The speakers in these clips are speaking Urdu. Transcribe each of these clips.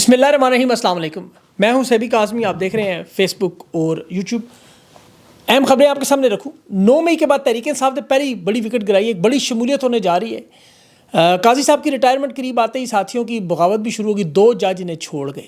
بسم اللہ الرحمن الرحیم، السلام علیکم۔ میں ہوں سیبی کاظمی، آپ دیکھ رہے ہیں فیس بک اور یوٹیوب۔ اہم خبریں آپ کے سامنے رکھوں۔ 9 مئی کے بعد تحریک انصاف نے پہلی بڑی وکٹ گرائی، ایک بڑی شمولیت ہونے جا رہی ہے۔ قاضی صاحب کی ریٹائرمنٹ قریب آتے ہی ساتھیوں کی بغاوت بھی شروع ہوگی، 2 جج انہیں چھوڑ گئے۔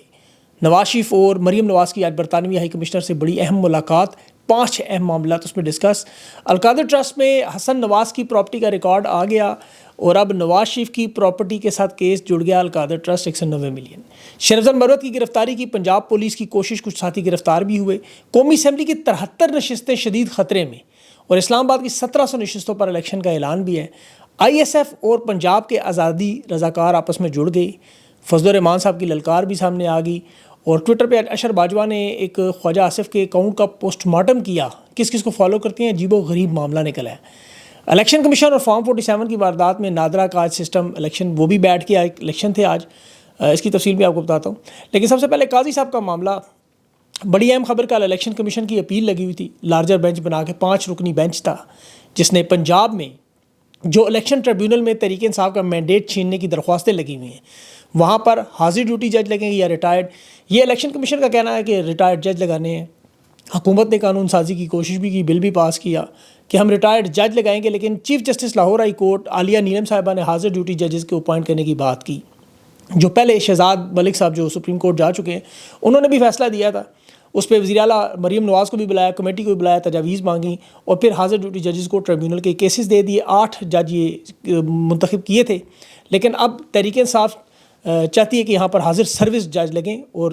نواز شریف اور مریم نواز کی آج برطانوی ہائی کمشنر سے بڑی اہم ملاقات، 5 اہم معاملات اس میں ڈسکس۔ القادر ٹرسٹ میں حسن نواز کی پراپرٹی کا ریکارڈ آ گیا اور اب نواز شریف کی پراپرٹی کے ساتھ کیس جڑ گیا القادر ٹرسٹ، 190 ملین۔ شیر افضل مروت کی گرفتاری کی پنجاب پولیس کی کوشش، کچھ ساتھی گرفتار بھی ہوئے۔ قومی اسمبلی کی 73 نشستیں شدید خطرے میں، اور اسلام آباد کی 1700 نشستوں پر الیکشن کا اعلان بھی ہے۔ آئی ایس ایف اور پنجاب کے آزادی رضاکار آپس میں جڑ گئے۔ فضل الرحمان صاحب کی للکار بھی سامنے آ گئی، اور ٹویٹر پہ اشر باجوہ نے ایک خواجہ آصف کے اکاؤنٹ کا پوسٹ مارٹم کیا، کس کس کو فالو کرتے ہیں، عجیب و غریب معاملہ نکلا ہے۔ الیکشن کمیشن اور فارم 47 کی واردات میں نادرہ کا آج سسٹم الیکشن، وہ بھی بیٹھ کے الیکشن تھے آج، اس کی تفصیل بھی آپ کو بتاتا ہوں۔ لیکن سب سے پہلے قاضی صاحب کا معاملہ، بڑی اہم خبر، کل الیکشن کمیشن کی اپیل لگی ہوئی تھی، لارجر بینچ بنا کے 5 رکنی بینچ تھا، جس نے پنجاب میں جو الیکشن ٹریبیونل میں تحریک انصاف کا مینڈیٹ چھیننے کی درخواستیں لگی ہوئی ہیں، وہاں پر حاضر ڈیوٹی جج لگیں گے یا ریٹائرڈ۔ یہ الیکشن کمیشن کا کہنا ہے کہ ریٹائرڈ جج لگانے ہیں۔ حکومت نے قانون سازی کی کوشش بھی کی، بل بھی پاس کیا کہ ہم ریٹائرڈ جج لگائیں گے، لیکن chief justice Lahore high court عالیہ نیلم صاحبہ نے حاضر ڈیوٹی ججز کو اپوائنٹ کرنے کی بات کی۔ جو پہلے شہزاد ملک صاحب جو سپریم کورٹ جا چکے ہیں، انہوں نے بھی فیصلہ دیا تھا، اس پہ وزیر اعلیٰ مریم نواز کو بھی بلایا، کمیٹی کو بھی بلایا، تجاویز مانگی، اور پھر حاضر ڈیوٹی ججز کو ٹریبیونل کے کیسز دے دیے۔ 8 جج یہ منتخب کیے تھے، لیکن اب تحریک انصاف چاہتی ہے کہ یہاں پر حاضر سروس جج لگیں، اور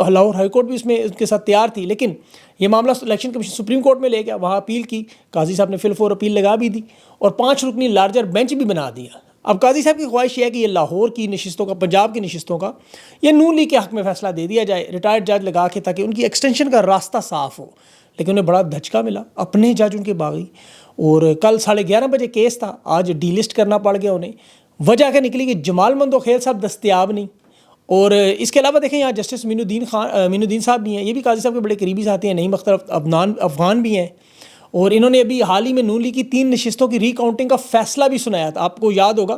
لاہور ہائی کورٹ بھی اس میں ان کے ساتھ تیار تھی، لیکن یہ معاملہ الیکشن کمیشن سپریم کورٹ میں لے گیا، وہاں اپیل کی، قاضی صاحب نے فل فور اپیل لگا بھی دی اور 5 رکنی لارجر بینچ بھی بنا دیا۔ اب قاضی صاحب کی خواہش یہ ہے کہ یہ لاہور کی نشستوں کا، پنجاب کی نشستوں کا، یہ نون لیگ کے حق میں فیصلہ دے دیا جائے ریٹائرڈ جج لگا کے، تاکہ ان کی ایکسٹینشن کا راستہ صاف ہو۔ لیکن انہیں بڑا دھچکا ملا، اپنے جج ان کے باغی، اور کل 11:30 بجے کیس تھا، آج ڈی لسٹ کرنا پڑ گیا انہیں۔ وجہ کیا نکلی کہ جمال مندوخیل صاحب دستیاب نہیں، اور اس کے علاوہ دیکھیں یہاں جسٹس مین الدین صاحب بھی ہیں، یہ بھی قاضی صاحب کے بڑے قریبی ساتھی ہیں، نعیم اختر افغان بھی ہیں، اور انہوں نے ابھی حال ہی میں نون لیگ کی 3 نشستوں کی ری کاؤنٹنگ کا فیصلہ بھی سنایا تھا۔ آپ کو یاد ہوگا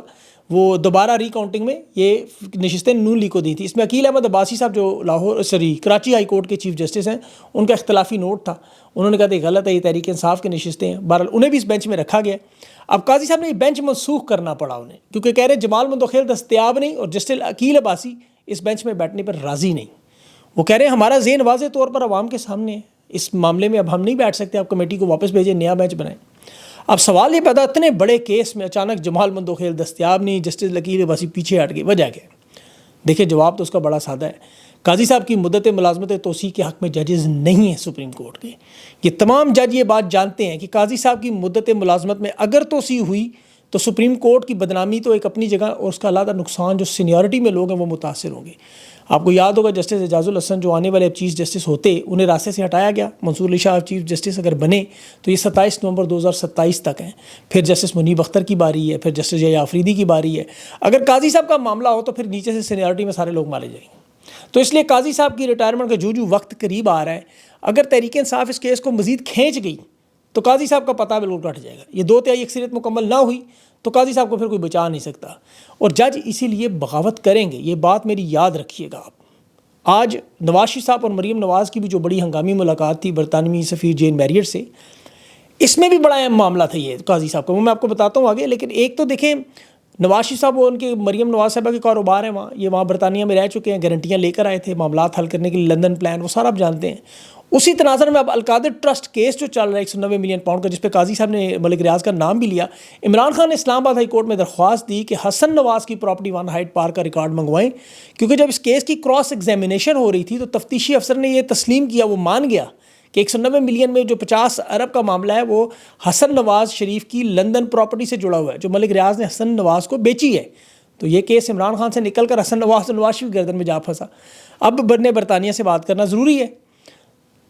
وہ دوبارہ ری کاؤنٹنگ میں یہ نشستیں نون لیگ کو دی تھی۔ اس میں عقیل احمد عباسی صاحب جو کراچی ہائی کورٹ کے چیف جسٹس ہیں، ان کا اختلافی نوٹ تھا، انہوں نے کہا کہ غلط ہے، یہ تحریک انصاف کی نشستیں ہیں، بہرحال انہیں بھی اس بینچ میں رکھا گیا۔ اب قاضی صاحب نے یہ بینچ منسوخ کرنا پڑا انہیں، کیونکہ کہہ رہے جمال مندوخیل دستیاب نہیں اور جسٹس عقیل عباسی اس بینچ میں بیٹھنے پر راضی نہیں۔ وہ کہہ رہے ہیں ہمارا ذہن واضح طور پر عوام کے سامنے ہے، اس معاملے میں اب ہم نہیں بیٹھ سکتے، آپ کمیٹی کو واپس بھیجیں، نیا بینچ بنائیں۔ اب سوال یہ پیدا، اتنے بڑے کیس میں اچانک جمال مندوخیل دستیاب نہیں، جسٹس عقیل عباسی پیچھے ہٹ گئے، وجہ کیا ہے؟ دیکھیں جواب تو اس کا بڑا سادہ ہے۔ قاضی صاحب کی مدت ملازمت توسیع کے حق میں ججز نہیں ہیں سپریم کورٹ کے۔ یہ تمام جج یہ بات جانتے ہیں کہ قاضی صاحب کی مدت ملازمت میں اگر توسیع ہوئی تو سپریم کورٹ کی بدنامی تو ایک اپنی جگہ، اور اس کا علیحدہ نقصان جو سینیورٹی میں لوگ ہیں وہ متاثر ہوں گے۔ آپ کو یاد ہوگا جسٹس اعجاز الحسن جو آنے والے چیف جسٹس ہوتے، انہیں راستے سے ہٹایا گیا، منصور علی شاہ چیف جسٹس اگر بنے تو یہ 27 نومبر 2027 تک ہیں، پھر جسٹس منیب اختر کی باری ہے، پھر جسٹس یحییٰ آفریدی کی باری ہے۔ اگر قاضی صاحب کا معاملہ ہو تو پھر نیچے سے سینیورٹی میں سارے لوگ مارے جائیں گے۔ تو اس لیے قاضی صاحب کی ریٹائرمنٹ کا جو وقت قریب آ رہا ہے، اگر تحریک انصاف اس کیس کو مزید کھینچ گئی تو قاضی صاحب کا پتہ بالکل کٹ جائے گا۔ یہ 2/3 اکثریت مکمل نہ ہوئی تو قاضی صاحب کو پھر کوئی بچا نہیں سکتا، اور جج اسی لیے بغاوت کریں گے، یہ بات میری یاد رکھیے گا آپ۔ آج نواز شریف صاحب اور مریم نواز کی بھی جو بڑی ہنگامی ملاقات تھی برطانوی سفیر جین میریٹ سے، اس میں بھی بڑا اہم معاملہ تھا یہ قاضی صاحب کا، وہ میں آپ کو بتاتا ہوں آگے۔ لیکن ایک تو دیکھیں نواز شریف صاحب، وہ ان کے مریم نواز صاحبہ کے کاروبار ہیں وہاں، یہ وہاں برطانیہ میں رہ چکے ہیں، گارنٹیاں لے کر آئے تھے معاملات حل کرنے کے لیے، لندن پلان، وہ سارا آپ جانتے ہیں۔ اسی تناظر میں اب القادر ٹرسٹ کیس جو چل رہا ہے 190 ملین پاؤنڈ کا، جس پہ قاضی صاحب نے ملک ریاض کا نام بھی لیا، عمران خان نے اسلام آباد ہائی کورٹ میں درخواست دی کہ حسن نواز کی پراپرٹی 1 ہائیڈ پارک کا ریکارڈ منگوائیں، کیونکہ جب اس کیس کی کراس ایگزامینیشن ہو رہی تھی تو تفتیشی افسر نے یہ تسلیم کیا، وہ مان گیا کہ 190 ملین میں جو 50 ارب کا معاملہ ہے وہ حسن نواز شریف کی لندن پراپرٹی سے جڑا ہوا ہے، جو ملک ریاض نے حسن نواز کو بیچی ہے۔ تو یہ کیس عمران خان سے نکل کر حسن نواز شریف گردن میں جا پھنسا۔ اب برطانیہ سے بات کرنا ضروری ہے۔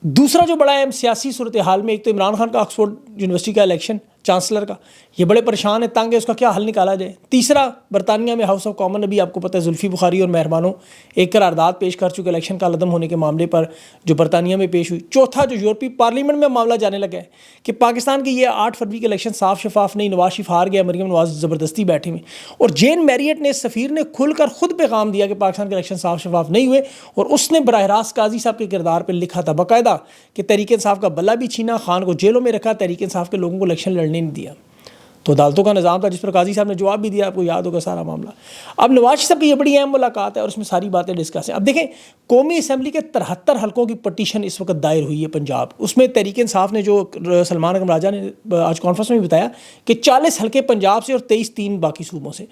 دوسرا جو بڑا اہم سیاسی صورتحال میں، ایک تو عمران خان کا آکسفورڈ یونیورسٹی کا الیکشن چانسلر کا، یہ بڑے پریشان ہیں، تنگ ہے، اس کا کیا حل نکالا جائے۔ تیسرا، برطانیہ میں ہاؤس آف کامن ابھی آپ کو پتہ ہے زلفی بخاری اور مہربانوں ایک قرارداد پیش کر چکے الیکشن کا عدم ہونے کے معاملے پر جو برطانیہ میں پیش ہوئی۔ چوتھا، جو یورپی پارلیمنٹ میں معاملہ جانے لگا ہے کہ پاکستان کے یہ 8 فروری کے الیکشن صاف شفاف نہیں، نواز شریف ہار گیا، مریم نواز زبردستی بیٹھے ہوئے، اور جین میریٹ نے، سفیر نے کھل کر خود پیغام دیا کہ پاکستان کے الیکشن صاف شفاف نہیں ہوئے، اور اس نے براہ راست قاضی صاحب کے کردار پہ لکھا تھا باقاعدہ کہ تحریک انصاف کا بلہ بھی چھینا، خان کو جیلوں میں رکھا، تحریک انصاف کے لوگوں کو الیکشن لڑنے نہیں دیا۔ تو عدالتوں کا نظام تھا جس پر قاضی صاحب نے جواب بھی دیا، آپ کو یاد ہوگا سارا معاملہ۔ اب نواز صاحب کی یہ بڑی اہم ملاقات ہے اور اس میں ساری باتیں ڈسکس ہیں۔ اب دیکھیں، قومی اسمبلی کے 73 حلقوں کی پٹیشن اس وقت دائر ہوئی ہے پنجاب، اس میں تحریک انصاف نے، جو سلمان اکرم راجہ نے آج کانفرنس میں بھی بتایا کہ 40 حلقے پنجاب سے اور 23 باقی صوبوں سے۔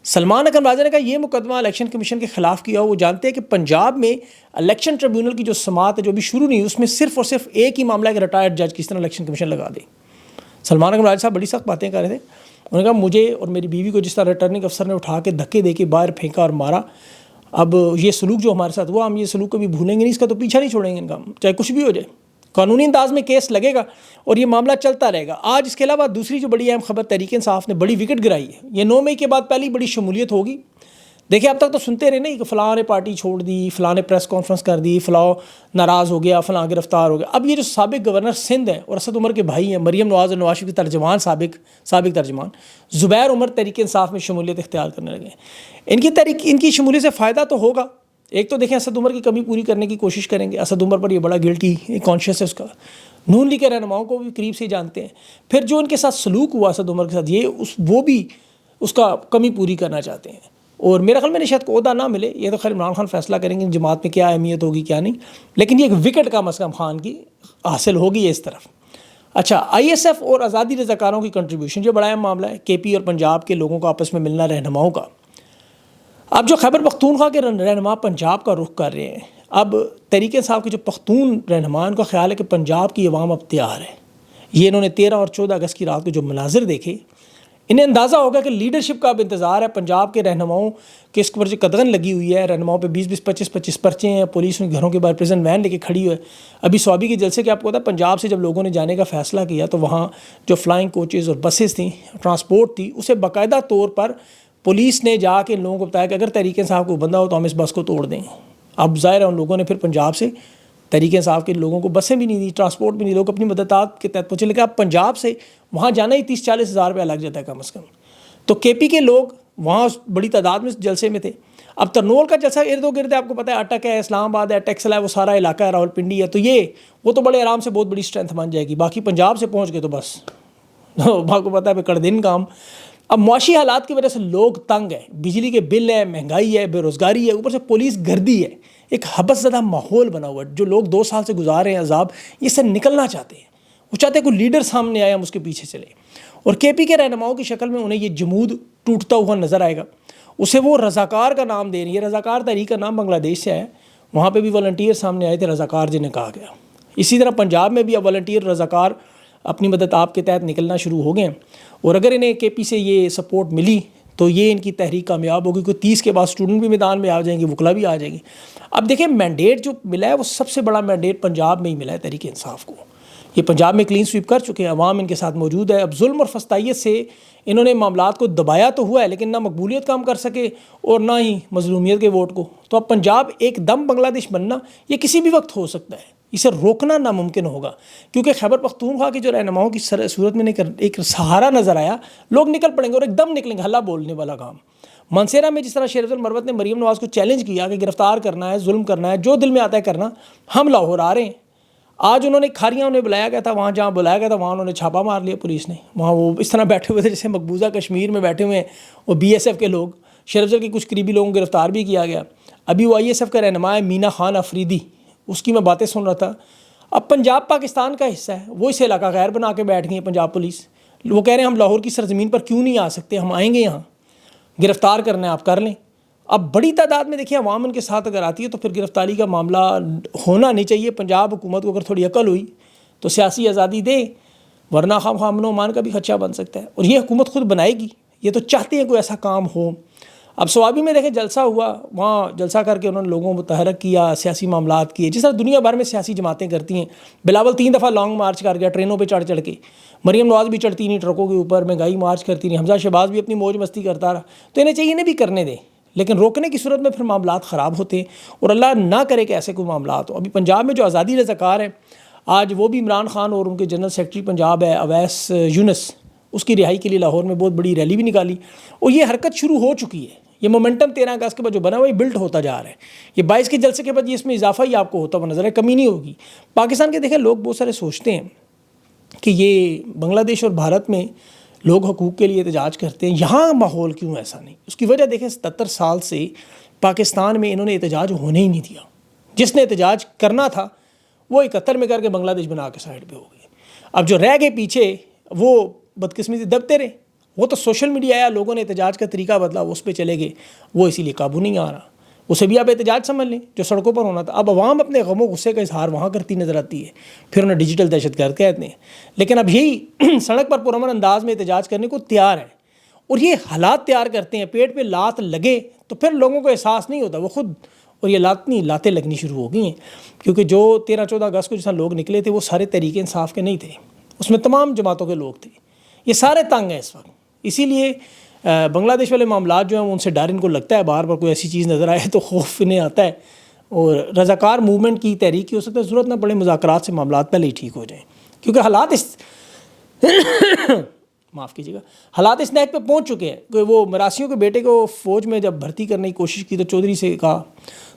سلمان اکرم راجہ نے کہا یہ مقدمہ الیکشن کمیشن کے خلاف کیا ہو۔ وہ جانتے ہیں کہ پنجاب میں الیکشن ٹریبیونل کی جو سماعت ہے جو ابھی شروع نہیں، اس میں صرف اور صرف ایک ہی معاملہ ہے کہ ریٹائرڈ جج کس طرح الیکشن کمیشن لگا دے۔ سلمان اکرم راجہ صاحب بڑی سخت باتیں کر رہے تھے، انہوں نے کہا مجھے اور میری بیوی کو جس طرح ریٹرننگ افسر نے اٹھا کے دھکے دے کے باہر پھینکا اور مارا، اب یہ سلوک جو ہمارے ساتھ ہوا، ہم یہ سلوک کبھی بھولیں گے نہیں، اس کا تو پیچھا نہیں چھوڑیں گے ان کا، چاہے کچھ بھی ہو جائے، قانونی انداز میں کیس لگے گا اور یہ معاملہ چلتا رہے گا۔ آج اس کے علاوہ دوسری جو بڑی اہم خبر، تحریک انصاف نے بڑی وکٹ گرائی ہے، یہ 9 مئی کے بعد پہلی بڑی شمولیت ہوگی۔ دیکھیں اب تک تو سنتے رہے نہیں کہ فلاں نے پارٹی چھوڑ دی، فلاں نے پریس کانفرنس کر دی، فلاں ناراض ہو گیا، فلاں گرفتار ہو گیا۔ اب یہ جو سابق گورنر سندھ ہے اور اسد عمر کے بھائی ہیں، مریم نواز اور نواز شریف کے ترجمان، سابق ترجمان زبیر عمر، تحریک انصاف میں شمولیت اختیار کرنے لگے ہیں۔ ان کی شمولیت سے فائدہ تو ہوگا، ایک تو دیکھیں اسد عمر کی کمی پوری کرنے کی کوشش کریں گے، اسد عمر پر یہ بڑا گلٹی کانشیس ہے اس کا، نون لیگ کے رہنماؤں کو بھی قریب سے جانتے ہیں۔ پھر جو ان کے ساتھ سلوک ہوا اسد عمر کے ساتھ، وہ بھی اس کا کمی پوری کرنا چاہتے ہیں، اور میرا خیال میں شاید کو عہدہ نہ ملے، یہ تو خیر عمران خان فیصلہ کریں گے جماعت میں کیا اہمیت ہوگی کیا نہیں، لیکن یہ ایک وکٹ کم از کم خان کی حاصل ہوگی اس طرف۔ اچھا، آئی ایس ایف اور آزادی رضاکاروں کی کنٹریبیوشن، جو بڑا اہم معاملہ ہے، کے پی اور پنجاب کے لوگوں کا آپس میں ملنا رہنماؤں کا۔ اب جو خیبر پختونخوا کے رہنما پنجاب کا رخ کر رہے ہیں، اب تحریک انصاف کے جو پختون رہنما، ان کا خیال ہے کہ پنجاب کی عوام اب تیار ہے۔ یہ انہوں نے 13 اور 14 اگست کی رات کو جو مناظر دیکھے، انہیں اندازہ ہوگا کہ لیڈرشپ کا اب انتظار ہے۔ پنجاب کے رہنماؤں کے اس پر جو قدغن لگی ہوئی ہے، رہنماؤں پہ 20 25 پرچے ہیں، پولیس ان گھروں کے باہر پریزن وین لے کے کھڑی ہے۔ ابھی سوابی کے جلسے کے آپ کو پتا ہے، پنجاب سے جب لوگوں نے جانے کا فیصلہ کیا تو وہاں جو فلائنگ کوچز اور بسز تھیں، ٹرانسپورٹ تھی، اسے باقاعدہ طور پر پولیس نے جا کے ان لوگوں کو بتایا کہ اگر تحریک انصاف کو بندہ ہو تو ہم اس بس کو توڑ دیں۔ اب ظاہر ہے ان لوگوں نے پھر پنجاب سے تحریک انصاف کے لوگوں کو بسیں بھی نہیں دی، ٹرانسپورٹ بھی نہیں، لوگ اپنی مددات کے تحت پہنچے، لیکن اب پنجاب سے وہاں جانا ہی 30-40 ہزار روپیہ لگ جاتا ہے کم از کم۔ تو کے پی کے لوگ وہاں بڑی تعداد میں جلسے میں تھے۔ اب ترنول کا جلسہ ارد و گرد ہے، آپ کو پتہ ہے اٹک ہے، اسلام آباد ہے، ٹیکسل ہے، وہ سارا علاقہ ہے، راول پنڈی ہے، تو وہ تو بڑے آرام سے بہت بڑی اسٹرینتھ بن جائے گی۔ باقی پنجاب سے پہنچ گئے تو بس آپ کو پتہ ہے کڑ دن کام۔ اب معاشی حالات کی وجہ سے لوگ تنگ ہیں، بجلی کے بل ہے، مہنگائی ہے، بے روزگاری ہے، اوپر سے پولیس گردی ہے، ایک حبس زدہ ماحول بنا ہوا ہے۔ جو لوگ 2 سال سے گزار رہے ہیں عذاب، یہ سے نکلنا چاہتے ہیں، وہ چاہتے ہیں کوئی لیڈر سامنے آئے، ہم اس کے پیچھے چلے، اور کے پی کے رہنماؤں کی شکل میں انہیں یہ جمود ٹوٹتا ہوا نظر آئے گا۔ اسے وہ رضاکار کا نام دے رہی ہے، رضاکار تحریک کا نام بنگلہ دیش سے آیا، وہاں پہ بھی والنٹیئر سامنے آئے تھے، رضاکار جنہیں کہا گیا۔ اسی طرح پنجاب میں بھی اب والنٹیئر رضاکار اپنی مدد آپ کے تحت نکلنا شروع ہو گئے ہیں، اور اگر انہیں کے پی سے یہ سپورٹ ملی تو یہ ان کی تحریک کامیاب ہوگی، کوئی 30 کے بعد اسٹوڈنٹ بھی میدان میں آ جائیں گے، وکلا بھی آ جائیں گے۔ اب دیکھیں مینڈیٹ جو ملا ہے وہ سب سے بڑا مینڈیٹ پنجاب میں ہی ملا ہے تحریک انصاف کو۔ یہ پنجاب میں کلین سویپ کر چکے ہیں، عوام ان کے ساتھ موجود ہے۔ اب ظلم اور فسطائیت سے انہوں نے معاملات کو دبایا تو ہوا ہے، لیکن نہ مقبولیت کام کر سکے اور نہ ہی مظلومیت کے ووٹ کو۔ تو اب پنجاب ایک دم بنگلہ دیش بننا یہ کسی بھی وقت ہو سکتا ہے، اسے روکنا ناممکن ہوگا، کیونکہ خیبر پختونخوا کے جو رہنماؤں کی صورت میں ایک سہارا نظر آیا، لوگ نکل پڑیں گے اور ایک دم نکلیں گے، ہلا بولنے والا کام۔ منصیرہ میں جس طرح شیر افضل مروت نے مریم نواز کو چیلنج کیا کہ گرفتار کرنا ہے، ظلم کرنا ہے، جو دل میں آتا ہے کرنا، ہم لاہور آ رہے ہیں۔ آج انہوں نے کھاریاں انہیں بلایا گیا تھا، وہاں جہاں بلایا گیا تھا وہاں انہوں نے چھاپا مار لیا پولیس نے، وہاں وہ اس طرح بیٹھے ہوئے تھے جیسے مقبوضہ کشمیر میں بیٹھے ہوئے ہیں وہ بی ایس ایف کے لوگ۔ شیر افضل کے کچھ قریبی لوگوں کو گرفتار بھی کیا گیا۔ ابھی وہ آئی ایس ایف کا رہنما ہے مینا خان افریدی، اس کی میں باتیں سن رہا تھا۔ اب پنجاب پاکستان کا حصہ ہے، وہ اسے علاقہ غیر بنا کے بیٹھ گئی ہے پنجاب پولیس۔ وہ کہہ رہے ہیں ہم لاہور کی سرزمین پر کیوں نہیں آ سکتے، ہم آئیں گے، یہاں گرفتار کرنا ہے آپ کر لیں۔ اب بڑی تعداد میں دیکھیں عوام ان کے ساتھ اگر آتی ہے تو پھر گرفتاری کا معاملہ ہونا نہیں چاہیے۔ پنجاب حکومت کو اگر تھوڑی عقل ہوئی تو سیاسی آزادی دے، ورنہ امن و امان کا بھی خدشہ بن سکتا ہے، اور یہ حکومت خود بنائے گی، یہ تو چاہتے ہیں کوئی ایسا کام ہو۔ اب سوابی میں دیکھیں جلسہ ہوا، وہاں جلسہ کر کے انہوں نے لوگوں کو متحرک کیا، سیاسی معاملات کیے، جس طرح دنیا بھر میں سیاسی جماعتیں کرتی ہیں. بلاول 3 دفعہ لانگ مارچ کر گیا ٹرینوں پہ چڑھ کے. مریم نواز بھی چڑھتی نہیں ٹرکوں کے اوپر، مہنگائی مارچ کرتی نہیں. حمزہ شہباز بھی اپنی موج مستی کرتا رہا. تو انہیں چاہیے انہیں بھی کرنے دیں، لیکن روکنے کی صورت میں پھر معاملات خراب ہوتے ہیں، اور اللہ نہ کرے کہ ایسے کوئی معاملات ہو. ابھی پنجاب میں جو آزادی رضاکار ہیں، آج وہ بھی عمران خان اور ان کے جنرل سیکرٹری پنجاب ہے اویس یونس، اس کی رہائی کے لیے لاہور میں بہت بڑی ریلی بھی نکالی، اور یہ حرکت شروع ہو چکی ہے. یہ مومنٹم 13 اگست کے بعد جو بنا ہوا یہ بلڈ ہوتا جا رہا ہے. یہ 22 کے جلسے کے بعد یہ اس میں اضافہ ہی آپ کو ہوتا ہوا نظر ہے، کمی نہیں ہوگی. پاکستان کے دیکھیں لوگ بہت سارے سوچتے ہیں کہ یہ بنگلہ دیش اور بھارت میں لوگ حقوق کے لیے احتجاج کرتے ہیں، یہاں ماحول کیوں ایسا نہیں؟ اس کی وجہ دیکھیں 77 سال سے پاکستان میں انہوں نے احتجاج ہونے ہی نہیں دیا. جس نے احتجاج کرنا تھا وہ 71 میں کر کے بنگلہ دیش بنا کے سائڈ پہ ہو گئے. اب جو رہ گئے پیچھے وہ بدقسمتی سے دبتے رہے. وہ تو سوشل میڈیا آیا، لوگوں نے احتجاج کا طریقہ بدلا، وہ اس پہ چلے گئے، وہ اسی لیے قابو نہیں آ رہا. اسے بھی آپ احتجاج سمجھ لیں جو سڑکوں پر ہونا تھا. اب عوام اپنے غم و غصے کا اظہار وہاں کرتی نظر آتی ہے، پھر انہیں ڈیجیٹل دہشت گرد کہتے ہیں. لیکن اب یہی سڑک پر پرامن انداز میں احتجاج کرنے کو تیار ہیں، اور یہ حالات تیار کرتے ہیں. پیٹ پہ لات لگے تو پھر لوگوں کو احساس نہیں ہوتا، وہ خود، اور یہ لاتیں لگنی شروع ہو گئی ہیں. کیونکہ جو 13-14 اگست کو جس لوگ نکلے تھے وہ سارے تحریک انصاف کے نہیں تھے، اس میں تمام جماعتوں کے لوگ تھے. یہ سارے تنگ ہیں اس وقت. اسی لیے بنگلہ دیش والے معاملات جو ہیں ان سے ڈر ان کو لگتا ہے، بار بار کوئی ایسی چیز نظر آئے تو خوف انہیں آتا ہے. اور رضاکار موومنٹ کی تحریک کی ہو سکتا ہے ضرورت نہ پڑے، مذاکرات سے معاملات پہلے ہی ٹھیک ہو جائیں، کیونکہ حالات معاف کیجیے گا، حالات اس نیک پہ پہنچ چکے ہیں. کہ وہ مراسیوں کے بیٹے کو فوج میں جب بھرتی کرنے کی کوشش کی تو چودھری سے کہا،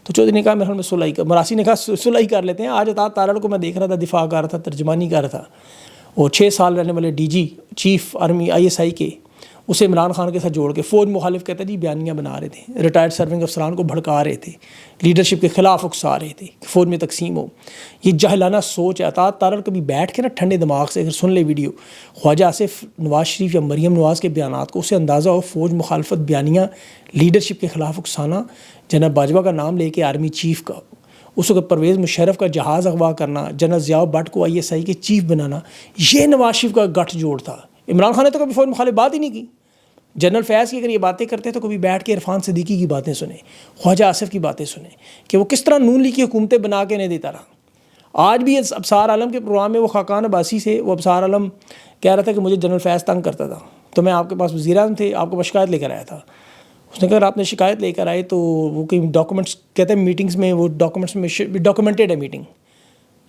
تو چودھری نے کہا میرے میں صلح کر، مراسی نے کہا صلح کر لیتے ہیں. آج اطاعت تارڑ کو میں دیکھ رہا تھا، دفاع کر رہا تھا، ترجمانی کر رہا تھا، اور 6 سال رہنے والے D G chief army ISI کے اسے عمران خان کے ساتھ جوڑ کے فوج مخالف کہتا جی بیانیاں بنا رہے تھے، ریٹائرڈ سرونگ افسران کو بھڑکا رہے تھے، لیڈرشپ کے خلاف اکسا رہے تھے کہ فوج میں تقسیم ہو. یہ جاہلانہ سوچ ہے. اطاعت تارڑ کبھی بیٹھ کے نا ٹھنڈے دماغ سے اگر سن لے ویڈیو خواجہ آصف نواز شریف یا مریم نواز کے بیانات کو، اسے اندازہ ہو فوج مخالفت بیانیاں لیڈرشپ کے خلاف اکسانا، جناب باجوہ کا نام لے کے آرمی چیف کا، اس وقت پرویز مشرف کا جہاز اغوا کرنا، جنرل ضیاء بٹ کو ISI کے چیف بنانا، یہ نواز شریف کا گٹھ جوڑ تھا. عمران خان نے تو کبھی فوج مخالف بات ہی نہیں کی. جنرل فیاض کی اگر یہ باتیں کرتے تو کبھی بیٹھ کے عرفان صدیقی کی باتیں سنیں، خواجہ آصف کی باتیں سنیں کہ وہ کس طرح نون لیگ کی حکومتیں بنا کے نہیں دیتا رہا. آج بھی ابصار عالم کے پروگرام میں وہ خاقان عباسی سے وہ ابصار عالم کہہ رہا تھا کہ مجھے جنرل فیاض تنگ کرتا تھا، تو میں آپ کے پاس وزیر اعظم تھے، آپ کو شکایت لے کر آیا تھا. اس نے کہا آپ نے شکایت لے کر آئے تو وہ کئی ڈاکومنٹس کہتے ہیں میٹنگز میں، وہ ڈاکومنٹس میں ڈاکومنٹڈ ہے میٹنگ.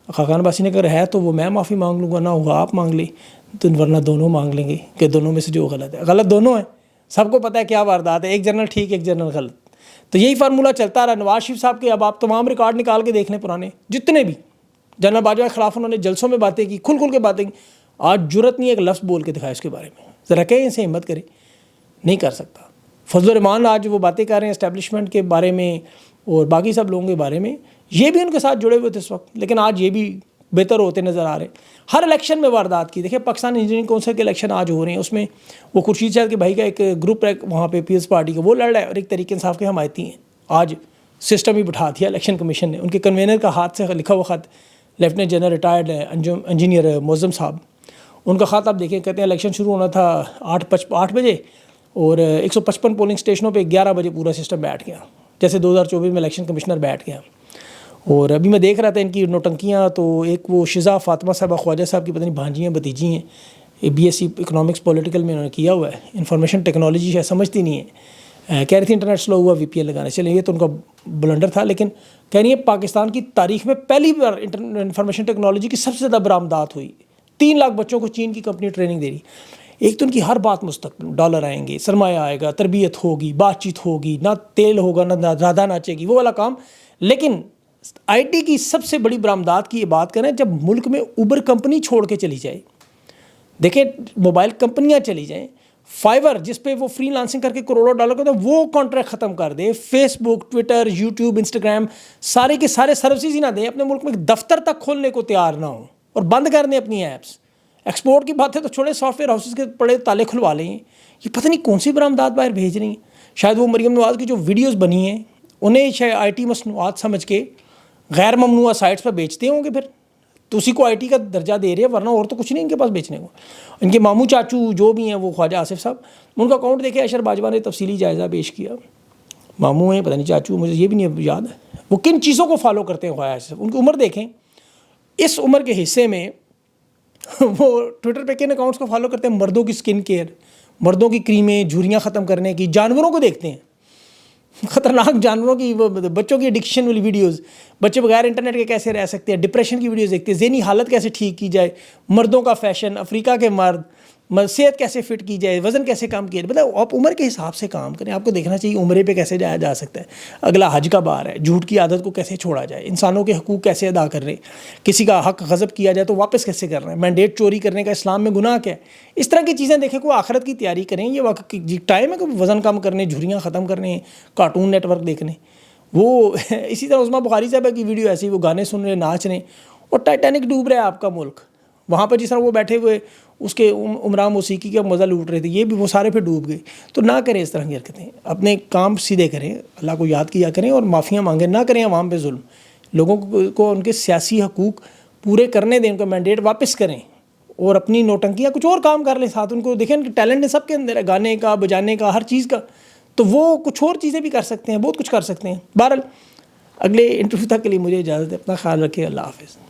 خاقان عباسی نے کہا ہے تو وہ میں معافی مانگ لوں گا، نہ ہوا آپ مانگ لیں، تو ورنہ دونوں مانگ لیں گے کہ دونوں میں سے جو غلط ہے. غلط دونوں ہیں، سب کو پتہ ہے کیا واردات ہے، ایک جنرل ٹھیک ایک جنرل غلط. تو یہی فارمولہ چلتا رہا. نواز شریف صاحب کے اب آپ تمام ریکارڈ نکال کے دیکھ لیں پرانے جتنے بھی جنرل باجوہ کے خلاف انہوں نے جلسوں میں باتیں کی، کھل کے باتیں کی. آج جرت نہیں ایک لفظ بول کے دکھائے اس کے بارے میں. ذرا کہیں اسے ہمت کرے، نہیں کر سکتا. فضل الرحمان آج وہ باتیں کر رہے ہیں اسٹیبلشمنٹ کے بارے میں اور باقی سب لوگوں کے بارے میں، یہ بھی ان کے ساتھ جڑے ہوئے تھے اس وقت، لیکن آج یہ بھی بہتر ہوتے نظر آ رہے ہیں. ہر الیکشن میں واردات کی. دیکھیں پاکستان انجینئرنگ کونسل کے الیکشن آج ہو رہے ہیں، اس میں وہ خورشید شاہد کے بھائی کا ایک گروپ ہے وہاں پہ پیپلز پارٹی کا، وہ لڑ رہا ہے، اور ایک تحریک انصاف کے حمایتی ہیں. آج سسٹم ہی بٹھا دیا الیکشن کمیشن نے. ان کے کنوینر کا ہاتھ سے لکھا ہوا خط، لیفٹنٹ جنرل ریٹائرڈ انجینئر معظم صاحب، ان کا خط آپ دیکھیں، کہتے ہیں الیکشن شروع ہونا تھا 8 بجے اور 155 پولنگ اسٹیشنوں پہ 11 بجے پورا سسٹم بیٹھ گیا، جیسے 2024 میں الیکشن کمشنر بیٹھ گیا. اور ابھی میں دیکھ رہا تھا ان کی نوٹنکیاں، تو ایک وہ شزا فاطمہ صاحبہ خواجہ صاحب کی پتہ نہیں بھانجیاں بھتیجی ہیں، BSc اکنامکس پولیٹیکل میں انہوں نے کیا ہوا ہے، انفارمیشن ٹیکنالوجی ہے، سمجھتی نہیں ہے. کہہ رہی تھی انٹرنیٹ سلو ہوا VPN لگانے. چلیں یہ تو ان کا بلنڈر تھا، لیکن کہہ رہی ہے پاکستان کی تاریخ میں پہلی بار انفارمیشن ٹیکنالوجی کی سب سے زیادہ برآمدات ہوئی. 3 لاکھ بچوں کو چین کی کمپنی ٹریننگ دے رہی. ایک تو ان کی ہر بات مستقبل، ڈالر آئیں گے، سرمایہ آئے گا، تربیت ہوگی، بات چیت ہوگی، نہ تیل ہوگا نہ زیادہ ناچے گی، وہ والا کام. لیکن IT کی سب سے بڑی برآمدات کی یہ بات کریں جب ملک میں اوبر کمپنی چھوڑ کے چلی جائے. دیکھیں موبائل کمپنیاں چلی جائیں، فائبر جس پہ وہ فری لانسنگ کر کے کروڑوں ڈالر کا وہ کانٹریکٹ ختم کر دے، فیس بک، ٹویٹر، یوٹیوب، انسٹاگرام سارے کے سارے سروسز ہی نہ دیں، اپنے ملک میں دفتر تک کھولنے کو تیار نہ ہوں اور بند کر دیں اپنی ایپس. ایکسپورٹ کی بات ہے تو چھوڑے، سافٹ ویئر ہاؤسز کے پڑے تالے کھلوا لیں. یہ پتہ نہیں کون سی برآمدات باہر بھیج رہی ہیں. شاید وہ مریم نواز کی جو ویڈیوز بنی ہیں انہیں شاید IT مصنوعات سمجھ کے غیر ممنوعہ سائٹس پر بیچتے ہوں گے، پھر تو اسی کو IT کا درجہ دے رہے ہیں، ورنہ اور تو کچھ نہیں ان کے پاس بیچنے کو. ان کے ماموں چاچو جو بھی ہیں وہ خواجہ آصف صاحب، ان کا اکاؤنٹ دیکھے اشر باجوہ نے تفصیلی جائزہ پیش کیا. ماموں ہیں پتہ نہیں چاچو، مجھے یہ بھی نہیں یاد ہے وہ کن چیزوں کو فالو کرتے ہیں خواہش سے. ان کی عمر دیکھیں، اس عمر کے حصے میں وہ ٹویٹر پہ کن اکاؤنٹس کو فالو کرتے ہیں؟ مردوں کی سکن کیئر، مردوں کی کریمیں، جھریاں ختم کرنے کی، جانوروں کو دیکھتے ہیں، خطرناک جانوروں کی، وہ بچوں کی ایڈکشن والی ویڈیوز، بچے بغیر انٹرنیٹ کے کیسے رہ سکتے ہیں، ڈپریشن کی ویڈیوز دیکھتے ہیں، ذہنی حالت کیسے ٹھیک کی جائے، مردوں کا فیشن، افریقہ کے مرد، صحت کیسے فٹ کی جائے، وزن کیسے کم کیا جائے. مطلب آپ عمر کے حساب سے کام کریں. آپ کو دیکھنا چاہیے عمرے پہ کیسے جایا جا سکتا ہے، اگلا حج کا بار ہے، جھوٹ کی عادت کو کیسے چھوڑا جائے، انسانوں کے حقوق کیسے ادا کر رہے ہیں، کسی کا حق غصب کیا جائے تو واپس کیسے کر رہے ہیں، مینڈیٹ چوری کرنے کا اسلام میں گناہ کیا ہے. اس طرح کی چیزیں دیکھیں، کوئی آخرت کی تیاری کریں. یہ وقت ٹائم ہے کہ وزن کم کرنے، جھریاں ختم کرنے، کارٹون نیٹ ورک دیکھنے. وہ اسی طرح عظمیٰ بخاری صاحب کی ویڈیو ایسی، وہ گانے سن رہے، ناچ رہے، اور ٹائٹینک ڈوب رہا ہے آپ کا ملک. وہاں پر جس طرح وہ بیٹھے ہوئے اس کے عمران موسیقی کا مزہ لوٹ رہے تھے، یہ بھی وہ سارے پہ ڈوب گئے. تو نہ کریں اس طرح کی حرکتیں، اپنے کام سیدھے کریں، اللہ کو یاد کیا کریں اور معافیاں مانگیں. نہ کریں عوام پہ ظلم، لوگوں کو ان کے سیاسی حقوق پورے کرنے دیں، ان کا مینڈیٹ واپس کریں، اور اپنی نوٹنکیاں کچھ اور کام کر لیں ساتھ. ان کو دیکھیں کہ ٹیلنٹ ہے سب کے اندر ہے، گانے کا، بجانے کا، ہر چیز کا. تو وہ کچھ اور چیزیں بھی کر سکتے ہیں، بہت کچھ کر سکتے ہیں. بہرحال اگلے انٹرویو تک کے لیے مجھے اجازت ہے. اپنا خیال رکھیں. اللہ حافظ.